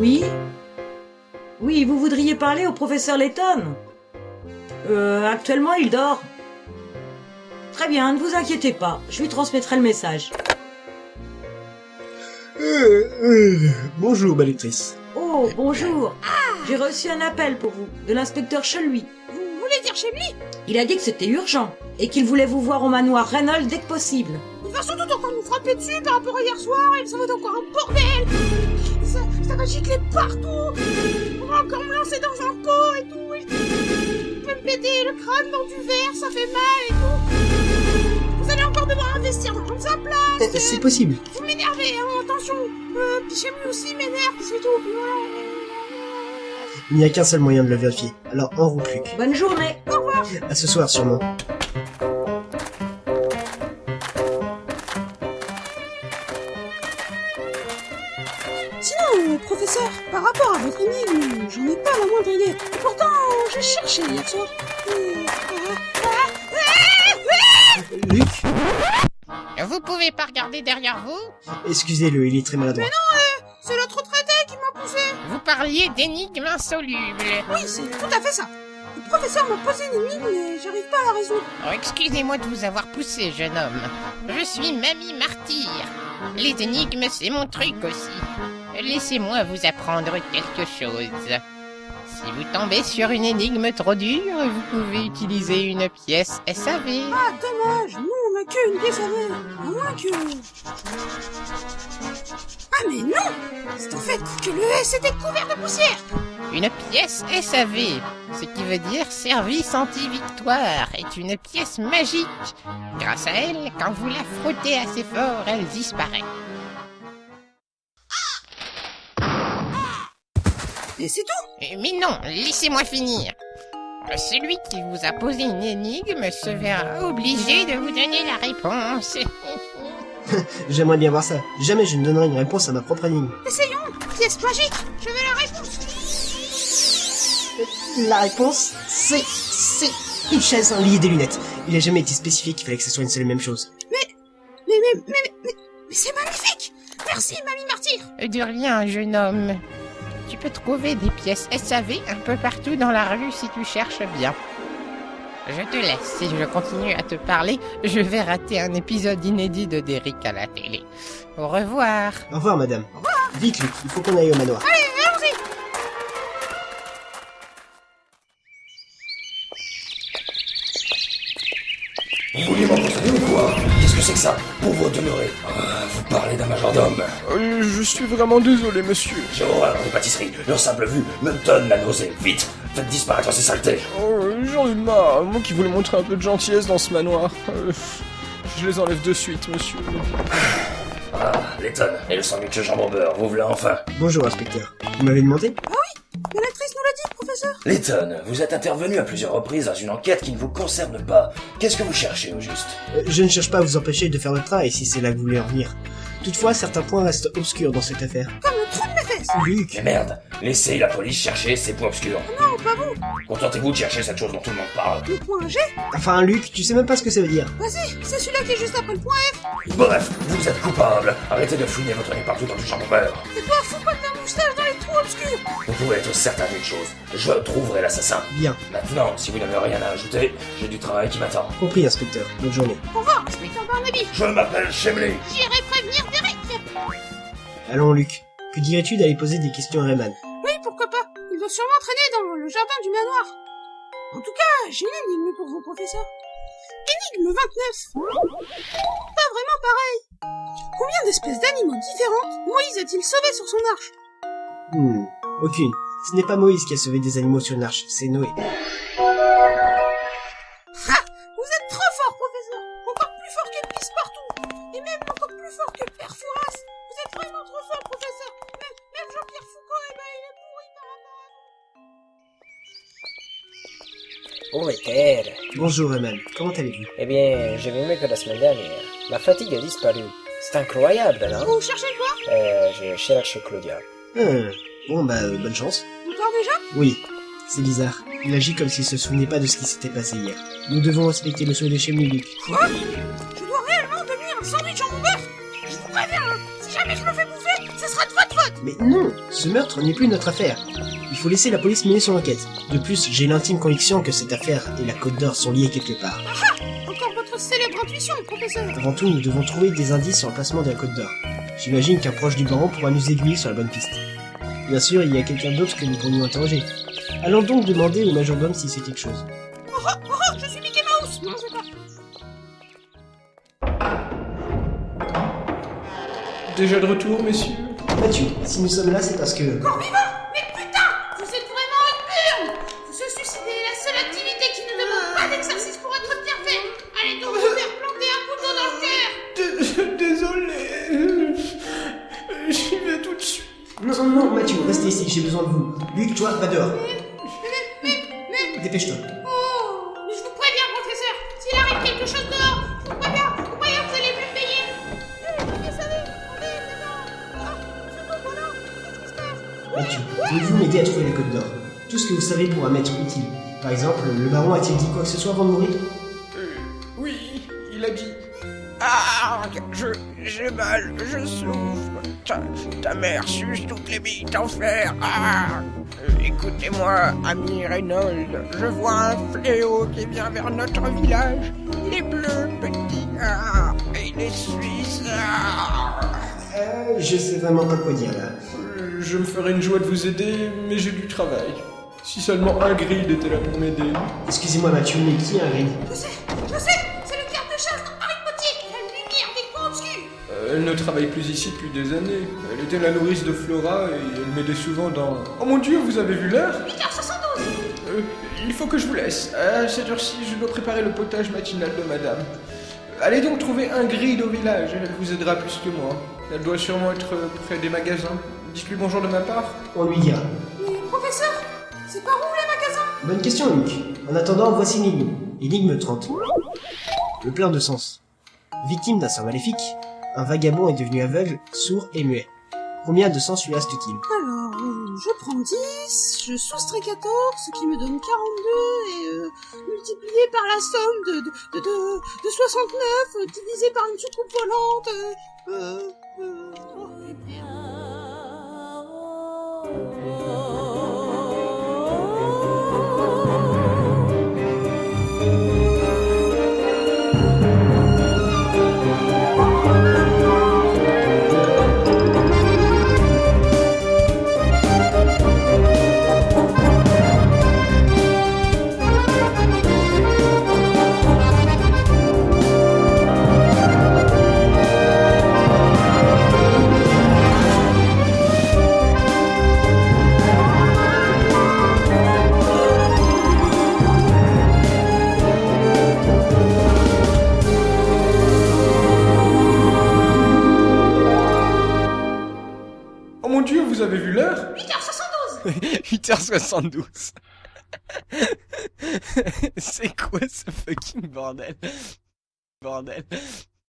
Oui? Oui, vous voudriez parler au professeur Layton? Actuellement, il dort. Très bien, ne vous inquiétez pas, je lui transmettrai le message. Bonjour, belle lectrice. Oh, bonjour. J'ai reçu un appel pour vous, de l'inspecteur Chelui. Vous voulez dire chez lui? Il a dit que c'était urgent, et qu'il voulait vous voir au manoir Reynolds dès que possible. Il va surtout encore nous frapper dessus par rapport à hier soir, et ça va être encore un bordel. Ça va gicler partout. On va encore me lancer dans un pot et tout. Il peut me péter le crâne dans du verre, ça fait mal et tout. Vous allez encore devoir investir dans sa place. C'est possible. Vous m'énervez, hein, attention. Puis chez lui aussi m'énerve, c'est tout. Puis voilà. Il n'y a qu'un seul moyen de le vérifier. Alors en route, Luc. Bonne journée. Au revoir. À ce soir, sûrement. Sinon, professeur, par rapport à votre énigme, j'en ai pas la moindre idée. Et pourtant, j'ai cherché hier soir. Luc, Vous pouvez pas regarder derrière vous? excusez-le, il est très maladroit. C'est l'autre retraité qui m'a poussé. Vous parliez d'énigmes insolubles. Oui, c'est tout à fait ça. Le professeur m'a posé une énigme, mais j'arrive pas à la résoudre. Oh, excusez-moi de vous avoir poussé, jeune homme. Je suis Mamie Martyr. Les énigmes, c'est mon truc aussi. Laissez-moi vous apprendre quelque chose. Si vous tombez sur une énigme trop dure, vous pouvez utiliser une pièce SAV. Ah, dommage, nous on a qu'une pièce à verre. À moins que... Ah mais non! C'est en fait que le S était couvert de poussière. Une pièce SAV, ce qui veut dire service anti-victoire, est une pièce magique. Grâce à elle, quand vous la frottez assez fort, elle disparaît. Et c'est tout. Mais non, laissez-moi finir. Celui qui vous a posé une énigme se verra obligé de vous donner la réponse. J'aimerais bien voir ça. Jamais je ne donnerai une réponse à ma propre énigme. Essayons. Pièce magique. Je veux la réponse. La réponse, c'est une chaise, un lit et des lunettes. Il n'a jamais été spécifié qu'il fallait que ce soit une seule et même chose. Mais c'est magnifique. Merci, Mamie Martyr. De rien, jeune homme. Tu peux trouver des pièces SAV un peu partout dans la rue si tu cherches bien. Je te laisse. Si je continue à te parler, je vais rater un épisode inédit de Derrick à la télé. Au revoir. Au revoir, madame. Au revoir. Vite, Luc, il faut qu'on aille au manoir. Allez, allons-y. Vous vouliez m'empoisonner ou quoi? Qu'est-ce que c'est que ça? Pauvre demeuré. Vous parlez d'un majordome. Je suis vraiment désolé, monsieur. J'ai horreur des pâtisseries. Leur simple vue me donne la nausée. Vite, faites disparaître ces saletés. Oh, j'en ai marre. Moi qui voulais montrer un peu de gentillesse dans ce manoir. Je les enlève de suite, monsieur. Ah, Layton et le sandwich jambon beurre, vous voilà enfin. Bonjour, inspecteur. Vous m'avez demandé? La lectrice nous l'a dit, professeur. Layton, vous êtes intervenu à plusieurs reprises dans une enquête qui ne vous concerne pas. Qu'est-ce que vous cherchez au juste? Je ne cherche pas à vous empêcher de faire votre travail si c'est là que vous voulez en venir. Toutefois, certains points restent obscurs dans cette affaire. Comme le trou de mes fesses. Luc, Mais merde, laissez la police chercher ces points obscurs. Non, pas vous. Contentez-vous de chercher cette chose dont tout le monde parle. Le point G. enfin Luc, tu sais même pas ce que ça veut dire. Vas-y, c'est celui-là qui est juste après le point F. Bref, vous êtes coupable. Arrêtez de fouiner votre nez partout dans du jambon beurre. Et toi, fous pas de ta moustache dans les trous obscurs. Vous pouvez être certain d'une chose, je trouverai l'assassin. Bien, Maintenant, si vous n'avez rien à ajouter, j'ai du travail qui m'attend. compris, inspecteur. Bonne journée. Au revoir, inspecteur Barnaby. Je m'appelle Chemley. J'irai prévenir Derek. Allons, Luc. Que dirais-tu d'aller poser des questions à Rayman? Oui, pourquoi pas. Il doit sûrement traîner dans le jardin du manoir. En tout cas, j'ai une énigme pour vous, professeur. Énigme 29. Pas vraiment pareil. Combien d'espèces d'animaux différentes Moïse a-t-il sauvé sur son arche? Aucune. Ce n'est pas Moïse qui a sauvé des animaux sur une arche, c'est Noé. Ah, vous êtes trop fort, professeur. Encore plus fort que Passepartout. Et même encore plus fort que Père Fouras. Vous êtes vraiment trop fort, professeur. Même Jean-Pierre Foucault, il est pourri par rapport à vous. Oh, Ether. Bonjour Rayman, comment allez-vous? Eh bien, je vais mieux que la semaine dernière. Ma fatigue a disparu. C'est incroyable, non? Vous cherchez quoi? Je cherche Claudia. Bonne chance. Encore déjà? Oui, c'est bizarre. Il agit comme s'il se souvenait pas de ce qui s'était passé hier. Nous devons respecter le souhait de Chemley, Luc. Quoi? Je dois réellement devenir un sandwich en beurre. Je vous préviens, hein, si si jamais je me fais bouffer, ce sera de votre faute. Mais non, ce meurtre n'est plus notre affaire. Il faut laisser la police mener son enquête. De plus, j'ai l'intime conviction que cette affaire et la Côte d'Or sont liées quelque part. Encore votre célèbre intuition, professeur. Avant tout, nous devons trouver des indices sur le placement de la Côte d'Or. J'imagine qu'un proche du baron pourra nous aiguiller sur la bonne piste. Bien sûr, il y a quelqu'un d'autre que nous pourrions interroger. Allons donc demander au majordome si c'est quelque chose. Oh, je suis Mickey Mouse. Non, c'est pas. Déjà de retour, messieurs? Mathieu, si nous sommes là, c'est parce que... Encore vivant. Mais putain, vous êtes vraiment une burne. Vous se suicidez est la seule activité qui ne demande pas d'exercice pour être bien fait. Allez donc vous faire planter un couteau dans le cœur. Désolé. J'y vais tout de suite. Non, Mathieu, restez ici, j'ai besoin de vous. Luc, toi, va dehors. Mais... Dépêche-toi. Oh, mais je vous préviens, professeur. S'il arrive quelque chose dehors, je vous préviens, vous allez plus me payer. Mais savez, attendez, c'est bon. Ah, c'est bon, voilà. Qu'est-ce qui se passe? Mathieu, pouvez-vous m'aider à trouver la Côte d'Or? Tout ce que vous savez pourra m'être utile. Par exemple, le baron a-t-il dit quoi que ce soit avant de mourir? Oui, il a dit... Ah, j'ai mal, je souffre. Ta mère suce toutes les billes d'enfer. Ah, écoutez-moi, ami Reynolds. Je vois un fléau qui vient vers notre village. Il est bleu, petit. Ah, et il est suisse. Ah. Je sais vraiment pas quoi dire là. Je me ferais une joie de vous aider, mais j'ai du travail. Si seulement Hagrid était là pour m'aider. Excusez-moi Mathieu, mais qui est Hagrid? Je sais, c'est le garde-chasse dans Harry Potter, la lumière des coins obscurs. Elle ne travaille plus ici depuis des années. Elle était la nourrice de Flora et elle m'aidait souvent dans... Oh mon Dieu, vous avez vu l'heure? 8h72. Il faut que je vous laisse. À cette heure-ci, je dois préparer le potage matinal de madame. Allez donc trouver Hagrid au village, elle vous aidera plus que moi. Elle doit sûrement être près des magasins. Dites-lui bonjour de ma part. On lui dira. Mais professeur, c'est par où les magasins? Bonne question, Luc. En attendant, voici l'énigme. Énigme 30. Le plein de sens. Victime d'un sort maléfique, un vagabond est devenu aveugle, sourd et muet. Combien de sens lui reste-t-il? Alors, je prends 10, je soustrais 14, ce qui me donne 42, et multiplié par la somme de 69, divisé par une soucoupe volante, oh, merde. Oh mon Dieu, vous avez vu l'heure? 8h72. 8h72. C'est quoi ce fucking bordel?